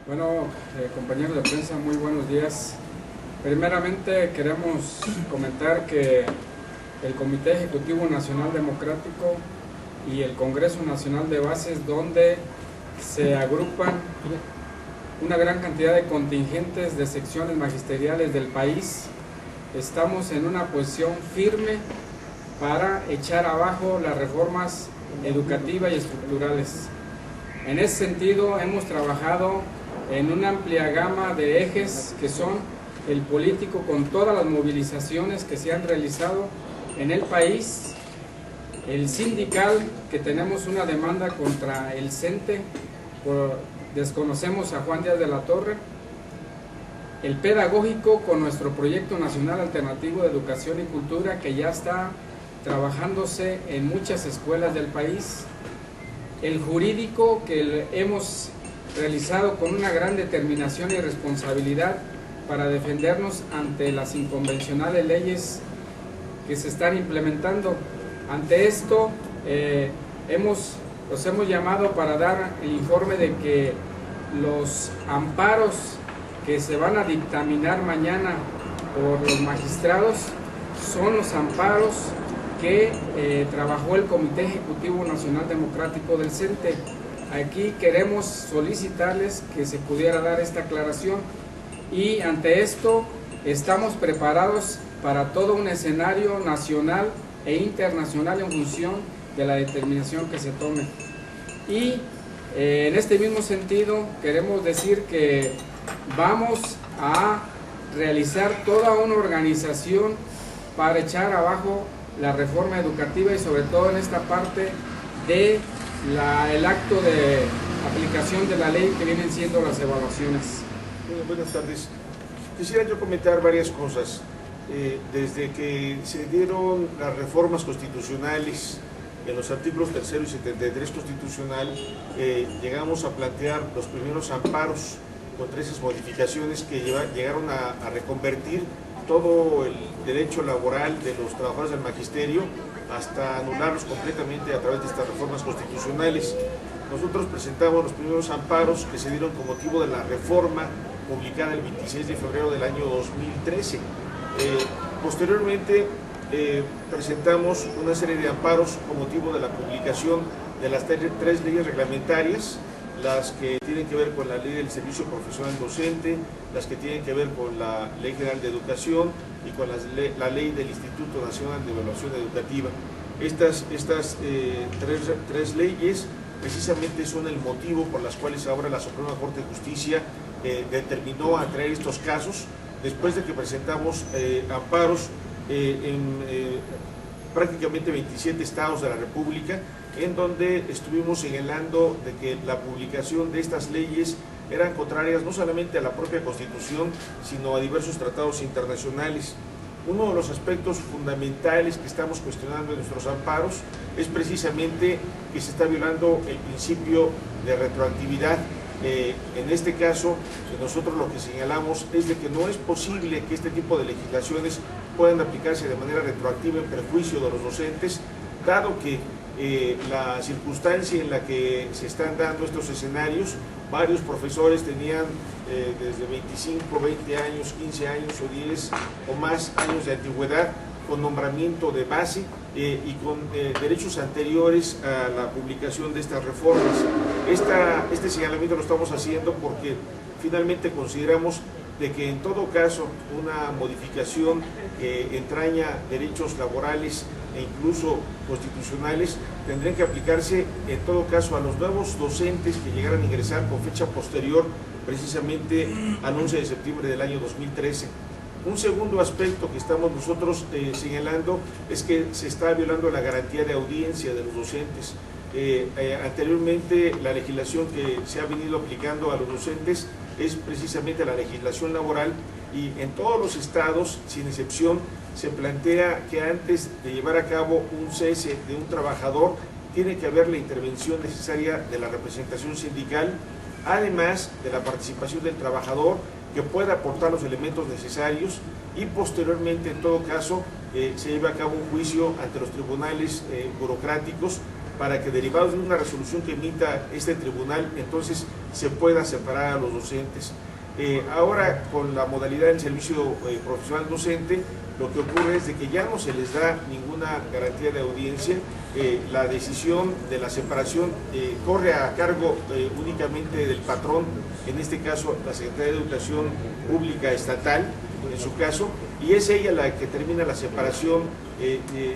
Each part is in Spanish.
Bueno, compañeros de prensa, muy buenos días. Primeramente queremos comentar que el Comité Ejecutivo Nacional Democrático y el Congreso Nacional de Bases, donde se agrupan una gran cantidad de contingentes de secciones magisteriales del país, estamos en una posición firme para echar abajo las reformas educativas y estructurales. En ese sentido, hemos trabajado en una amplia gama de ejes que son el político, con todas las movilizaciones que se han realizado en el país, el sindical, que tenemos una demanda contra el CENTE, desconocemos a Juan Díaz de la Torre, el pedagógico con nuestro proyecto nacional alternativo de educación y cultura, que ya está trabajándose en muchas escuelas del país, el jurídico, que hemos realizado con una gran determinación y responsabilidad para defendernos ante las inconvencionales leyes que se están implementando. Ante esto, los hemos llamado para dar el informe de que los amparos que se van a dictaminar mañana por los magistrados son los amparos que trabajó el Comité Ejecutivo Nacional Democrático del CENTE. Aquí queremos solicitarles que se pudiera dar esta aclaración, y ante esto estamos preparados para todo un escenario nacional e internacional en función de la determinación que se tome. Y en este mismo sentido queremos decir que vamos a realizar toda una organización para echar abajo la reforma educativa, y sobre todo en esta parte de el acto de aplicación de la ley, que vienen siendo las evaluaciones. Buenas tardes. Quisiera yo comentar varias cosas. Desde que se dieron las reformas constitucionales en los artículos 3 y 73 constitucional, llegamos a plantear los primeros amparos contra esas modificaciones que llegaron a reconvertir todo el derecho laboral de los trabajadores del magisterio, hasta anularlos completamente a través de estas reformas constitucionales. Nosotros presentamos los primeros amparos que se dieron con motivo de la reforma publicada el 26 de febrero del año 2013. Posteriormente presentamos una serie de amparos con motivo de la publicación de las tres leyes reglamentarias, las que tienen que ver con la ley del servicio profesional docente, las que tienen que ver con la Ley General de Educación y con la ley del Instituto Nacional de Evaluación Educativa. Estas tres leyes precisamente son el motivo por las cuales ahora la Suprema Corte de Justicia determinó a traer estos casos, después de que presentamos amparos en prácticamente 27 estados de la República, en donde estuvimos señalando de que la publicación de estas leyes eran contrarias no solamente a la propia Constitución, sino a diversos tratados internacionales. Uno de los aspectos fundamentales que estamos cuestionando en nuestros amparos es precisamente que se está violando el principio de retroactividad. En este caso, nosotros lo que señalamos es de que no es posible que este tipo de legislaciones puedan aplicarse de manera retroactiva en perjuicio de los docentes, dado que la circunstancia en la que se están dando estos escenarios, varios profesores tenían desde 25, 20 años, 15 años o 10 o más años de antigüedad, con nombramiento de base y con derechos anteriores a la publicación de estas reformas. Este señalamiento lo estamos haciendo porque finalmente consideramos de que en todo caso una modificación que entraña derechos laborales e incluso constitucionales tendrían que aplicarse en todo caso a los nuevos docentes que llegaran a ingresar con fecha posterior precisamente al 11 de septiembre del año 2013. Un segundo aspecto que estamos nosotros señalando es que se está violando la garantía de audiencia de los docentes. Anteriormente la legislación que se ha venido aplicando a los docentes es precisamente la legislación laboral, y en todos los estados, sin excepción, se plantea que antes de llevar a cabo un cese de un trabajador tiene que haber la intervención necesaria de la representación sindical, además de la participación del trabajador, que pueda aportar los elementos necesarios, y posteriormente, en todo caso, se lleva a cabo un juicio ante los tribunales burocráticos para que, derivados de una resolución que emita este tribunal, entonces se pueda separar a los docentes. Ahora, con la modalidad del servicio profesional docente, lo que ocurre es de que ya no se les da ninguna garantía de audiencia. La decisión de la separación corre a cargo únicamente del patrón, en este caso la Secretaría de Educación Pública Estatal, en su caso, y es ella la que termina la separación,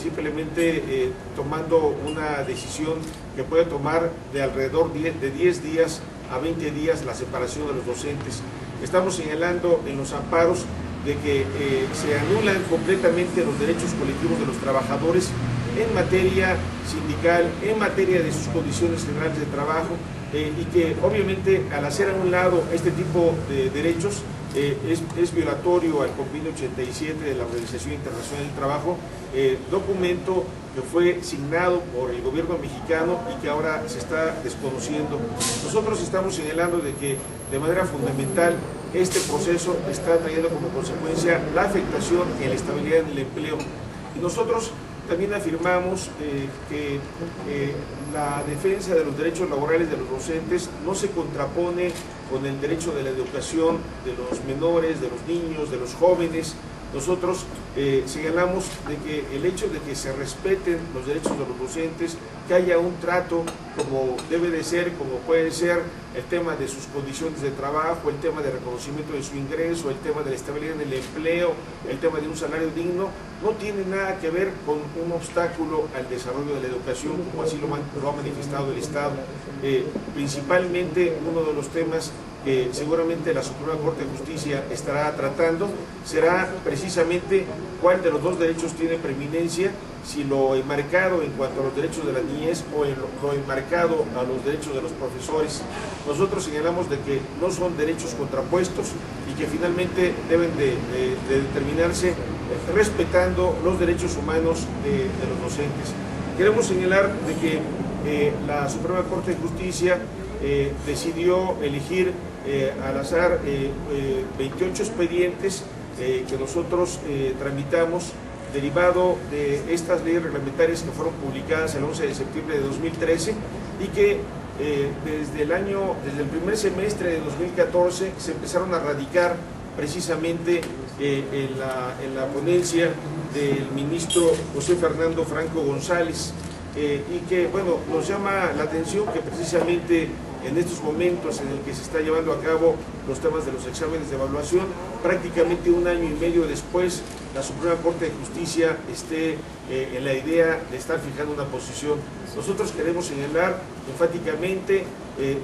simplemente tomando una decisión que puede tomar de alrededor de 10 días a 20 días la separación de los docentes. Estamos señalando en los amparos de que se anulan completamente los derechos colectivos de los trabajadores en materia sindical, en materia de sus condiciones generales de trabajo, y que obviamente al hacer a un lado este tipo de derechos es violatorio al convenio 87 de la Organización Internacional del Trabajo, documento que fue signado por el gobierno mexicano y que ahora se está desconociendo. Nosotros estamos señalando de que de manera fundamental este proceso está trayendo como consecuencia la afectación en la estabilidad en el empleo. Y nosotros también afirmamos que la defensa de los derechos laborales de los docentes no se contrapone con el derecho de la educación de los menores, de los niños, de los jóvenes. Nosotros señalamos de que el hecho de que se respeten los derechos de los docentes, que haya un trato como debe de ser, como puede ser el tema de sus condiciones de trabajo, el tema de reconocimiento de su ingreso, el tema de la estabilidad en el empleo, el tema de un salario digno, no tiene nada que ver con un obstáculo al desarrollo de la educación, como así lo ha manifestado el Estado. Principalmente uno de los temas que seguramente la Suprema Corte de Justicia estará tratando será precisamente cuál de los dos derechos tiene preeminencia, si lo enmarcado en cuanto a los derechos de la niñez o lo enmarcado a los derechos de los profesores. Nosotros señalamos de que no son derechos contrapuestos y que finalmente deben de determinarse respetando los derechos humanos de los docentes. Queremos señalar de que la Suprema Corte de Justicia decidió elegir al azar 28 expedientes que nosotros tramitamos derivado de estas leyes reglamentarias que fueron publicadas el 11 de septiembre de 2013 y que desde el primer semestre de 2014 se empezaron a radicar precisamente en la ponencia del ministro José Fernando Franco González, y que, bueno, nos llama la atención que precisamente en estos momentos en el que se está llevando a cabo los temas de los exámenes de evaluación, prácticamente un año y medio después, la Suprema Corte de Justicia esté en la idea de estar fijando una posición. Nosotros queremos señalar enfáticamente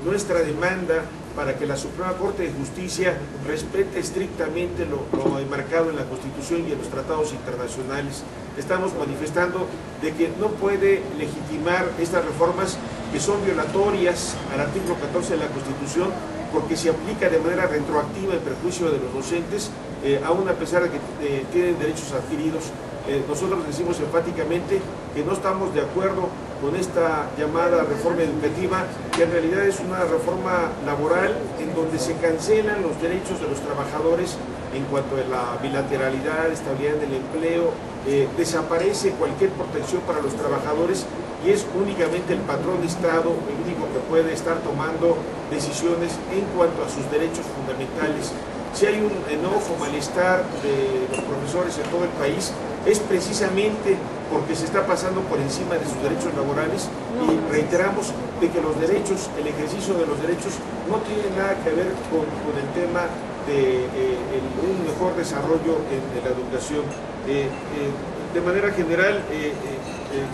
nuestra demanda para que la Suprema Corte de Justicia respete estrictamente lo enmarcado en la Constitución y en los tratados internacionales. Estamos manifestando de que no puede legitimar estas reformas que son violatorias al artículo 14 de la Constitución, porque se aplica de manera retroactiva en perjuicio de los docentes, aún a pesar de que tienen derechos adquiridos. Nosotros decimos enfáticamente que no estamos de acuerdo con esta llamada reforma educativa, que en realidad es una reforma laboral en donde se cancelan los derechos de los trabajadores en cuanto a la bilateralidad, estabilidad del empleo, desaparece cualquier protección para los trabajadores y es únicamente el patrón de Estado el único que puede estar tomando decisiones en cuanto a sus derechos fundamentales. Si hay un enojo, malestar de los profesores en todo el país, es precisamente porque se está pasando por encima de sus derechos laborales, y reiteramos de que los derechos, el ejercicio de los derechos no tiene nada que ver con el tema de un mejor desarrollo en la educación. De manera general,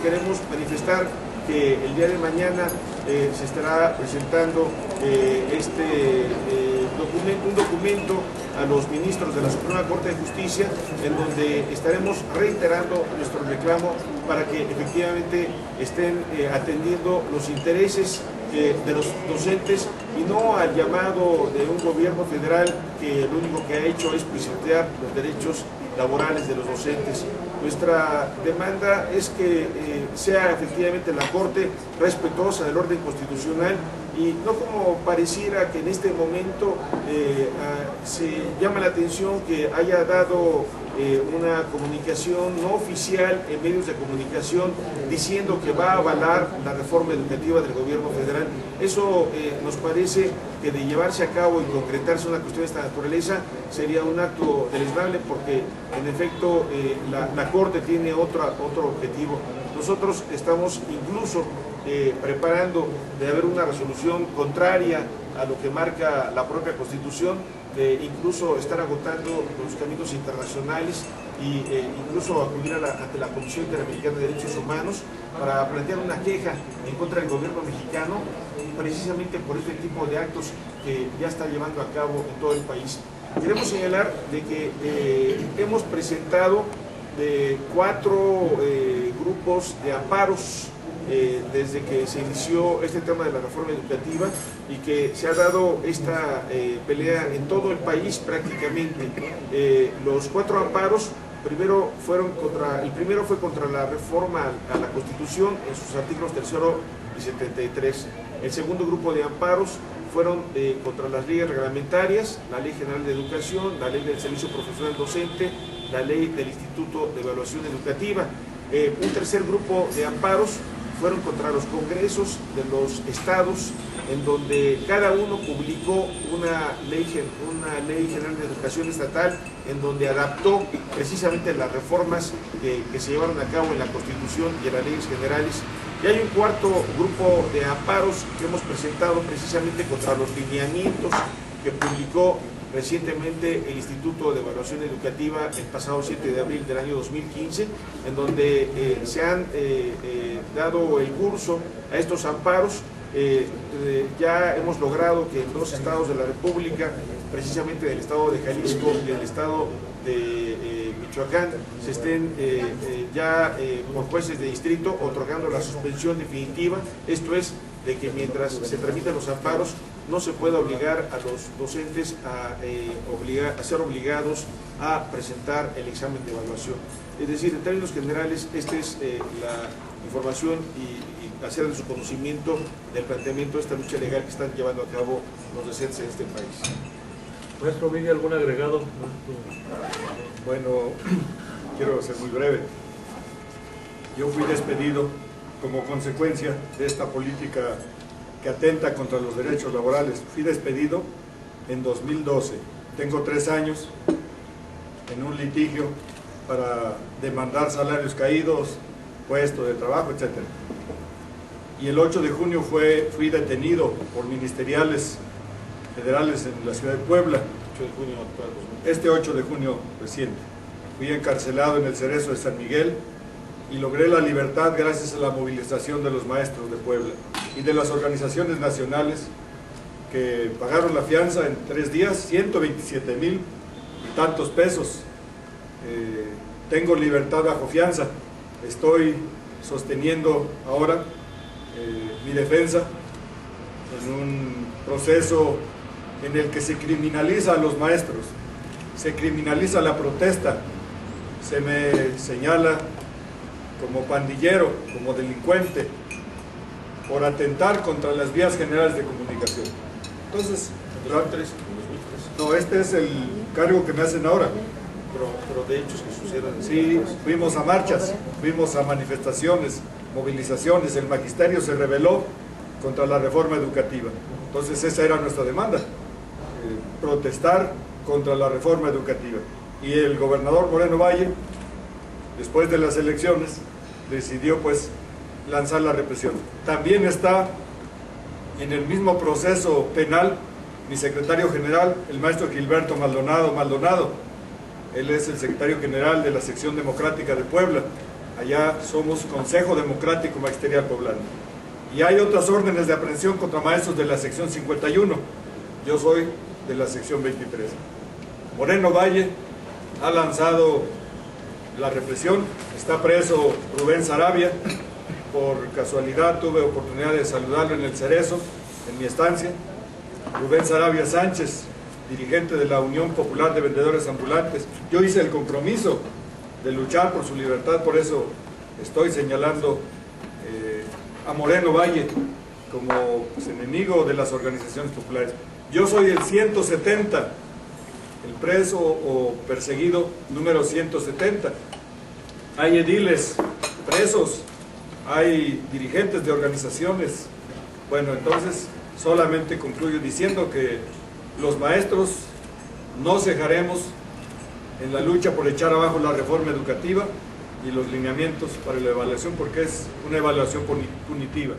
queremos manifestar que el día de mañana se estará presentando un documento a los ministros de la Suprema Corte de Justicia, en donde estaremos reiterando nuestro reclamo para que efectivamente estén atendiendo los intereses de los docentes y no al llamado de un gobierno federal que lo único que ha hecho es pisotear los derechos laborales de los docentes. Nuestra demanda es que sea efectivamente la Corte respetuosa del orden constitucional y no como pareciera que en este momento se llama la atención que haya dado una comunicación no oficial en medios de comunicación diciendo que va a avalar la reforma educativa del gobierno federal. Eso nos parece que de llevarse a cabo y concretarse una cuestión de esta naturaleza sería un acto deleznable, porque en efecto la Corte tiene otro objetivo. Nosotros estamos incluso preparando de haber una resolución contraria a lo que marca la propia Constitución, de incluso estar agotando los caminos internacionales y incluso acudir ante la Comisión Interamericana de Derechos Humanos para plantear una queja en contra del gobierno mexicano, precisamente por este tipo de actos que ya está llevando a cabo en todo el país. Queremos señalar de que hemos presentado 4 grupos de amparos desde que se inició este tema de la reforma educativa, y que se ha dado esta pelea en todo el país prácticamente. Los 4 amparos, el primero fue contra la reforma a la Constitución en sus artículos 3 y 73. El segundo grupo de amparos fueron contra las leyes reglamentarias, la Ley General de Educación, la Ley del Servicio Profesional Docente, la Ley del Instituto de Evaluación Educativa. Un tercer grupo de amparos fueron contra los congresos de los estados, en donde cada uno publicó una ley general de educación estatal, en donde adaptó precisamente las reformas que se llevaron a cabo en la Constitución y en las leyes generales. Y hay un cuarto grupo de amparos que hemos presentado precisamente contra los lineamientos que publicó recientemente el Instituto de Evaluación Educativa el pasado 7 de abril del año 2015, en donde se han dado el curso a estos amparos. Ya hemos logrado que en 2 estados de la República, precisamente del estado de Jalisco y del estado de Michoacán, se estén por jueces de distrito otorgando la suspensión definitiva. Esto es, de que mientras se tramitan los amparos no se puede obligar a los docentes a ser obligados a presentar el examen de evaluación. Es decir, en términos generales, esta es la información y hacer de su conocimiento del planteamiento de esta lucha legal que están llevando a cabo los docentes en este país. Maestro Villa, ¿algún agregado? Bueno, quiero ser muy breve. Yo fui despedido como consecuencia de esta política que atenta contra los derechos laborales. Fui despedido en 2012. Tengo 3 años en un litigio para demandar salarios caídos, puestos de trabajo, etc. Y el 8 de junio fui detenido por ministeriales federales en la ciudad de Puebla. 8 de junio actual. Este 8 de junio reciente. Fui encarcelado en el Cerezo de San Miguel y logré la libertad gracias a la movilización de los maestros de Puebla y de las organizaciones nacionales que pagaron la fianza en 3 días, 127,000 y tantos pesos. Tengo libertad bajo fianza. Estoy sosteniendo ahora mi defensa en un proceso en el que se criminaliza a los maestros, se criminaliza la protesta, se me señala como pandillero, como delincuente, por atentar contra las vías generales de comunicación. Entonces, no, este es el cargo que me hacen ahora. Pero de hechos que suceden. Sí, fuimos a marchas, fuimos a manifestaciones, movilizaciones, el magisterio se rebeló contra la reforma educativa. Entonces esa era nuestra demanda, protestar contra la reforma educativa. Y el gobernador Moreno Valle, después de las elecciones, decidió pues lanzar la represión. También está en el mismo proceso penal mi secretario general, el maestro Gilberto Maldonado. Él es el secretario general de la sección democrática de Puebla. Allá somos Consejo Democrático Magisterial Poblano. Y hay otras órdenes de aprehensión contra maestros de la sección 51. Yo soy de la sección 23. Moreno Valle ha lanzado la represión. Está preso Rubén Sarabia. Por casualidad tuve oportunidad de saludarlo en el Cerezo, en mi estancia. Rubén Sarabia Sánchez, dirigente de la Unión Popular de Vendedores Ambulantes. Yo hice el compromiso de luchar por su libertad, por eso estoy señalando a Moreno Valle como enemigo de las organizaciones populares. Yo soy el 170 el preso o perseguido número 170. Hay ediles presos, hay dirigentes de organizaciones. Bueno, entonces solamente concluyo diciendo que los maestros no cejaremos en la lucha por echar abajo la reforma educativa y los lineamientos para la evaluación, porque es una evaluación punitiva.